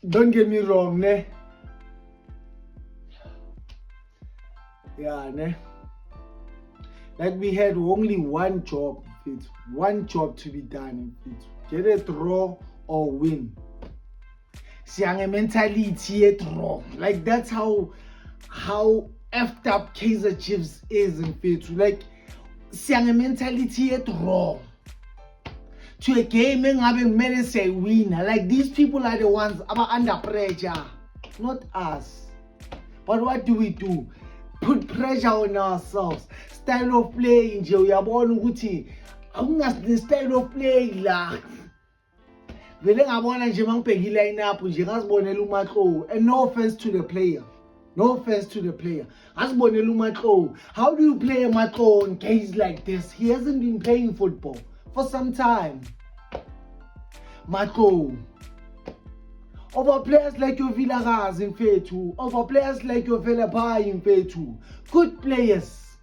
don't get me wrong, ne? Yeah, ne? Like we had only one job to be done, get a draw or win. Siang mentality a draw. Like that's how effed up Kaizer Chiefs is in fit. Like siang mentality a draw. To a game having many say winner. Like these people are the ones about under pressure, not us. But what do? Put pressure on ourselves. Style of play nje uyabona ukuthi awungasine style of play la. Vele ngabona nje mangibheka iline up nje ngazibonela uMatlo, and no offense to the player. Ngazibonela uMatlo. How do you play a Matlo in case like this? He hasn't been playing football for some time. Matlo. Over players like your Villarreal in Fetu, over players like your Velapai in Fetu, good players.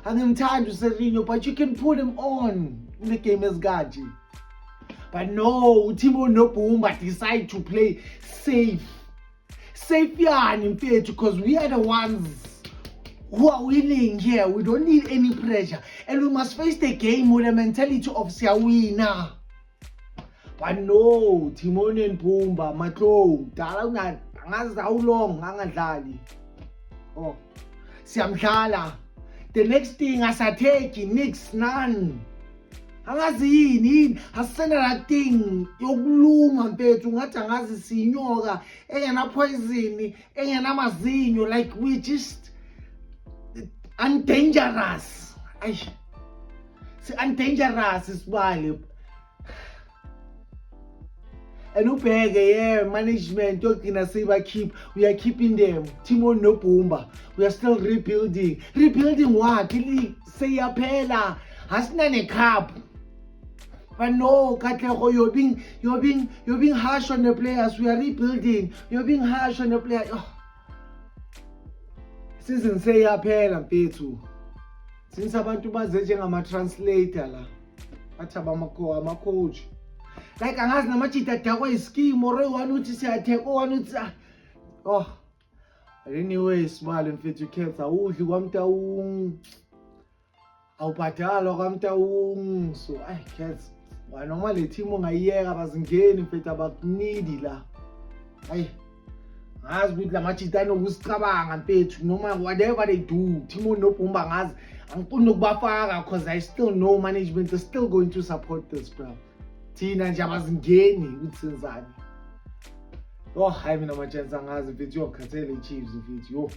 And in time to Serino, but you can put them on in the game as Gaji. But no, Timo Nopumba decide to play safe. Safe yarn in Fetu because we are the ones who are winning here. We don't need any pressure. And we must face the game with the mentality of Siawina. But no, Timon and Pumba, Matlo, Dala, how long, Angadali. Oh, Siamdala. The next thing as I take, Nix, none. Angazini, hasena that thing, yokulunga mfethu ngathi angazi sinyoka, engena poison, engena mazinyo, like we just undangerous. Undangerous is why. And ubheke management yogcina sebakeep, we are keeping them. Timo Nopumba, we are still rebuilding. Rebuilding what? League seyaphela. Hasina ne cup. But no, Katlego, you're being harsh on the players. We are rebuilding. You're being harsh on the players. Oh. Season seyaphela mfethu. Since abantu bazenje ngama translator la. Bathi ama coach. Like angazi namachita takwa ischeme or one uthi siyatheka one uthi oh. Anyway, smile mfethu khetha udli kwamta awubhadala kwamta so khetha why noma le team ungayiyeka bazingeni mfethu abakunidi la. Ngazi ukuthi lamachita nokusicabanga mfethu noma whatever they do Timo Nopumba ngazi angifuni ukubafaka because I still know management is still going to support this, bro. Thina nje abazingeni ukuthi senzani. Hayi mina manje angazi mfethu yokhathele iChiefs mfethu yo.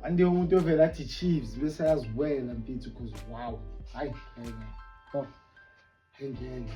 Ande umuntu ovela athi Chiefs bese yaziwela mfethu because wow. Hayi ngeke. Ngeke.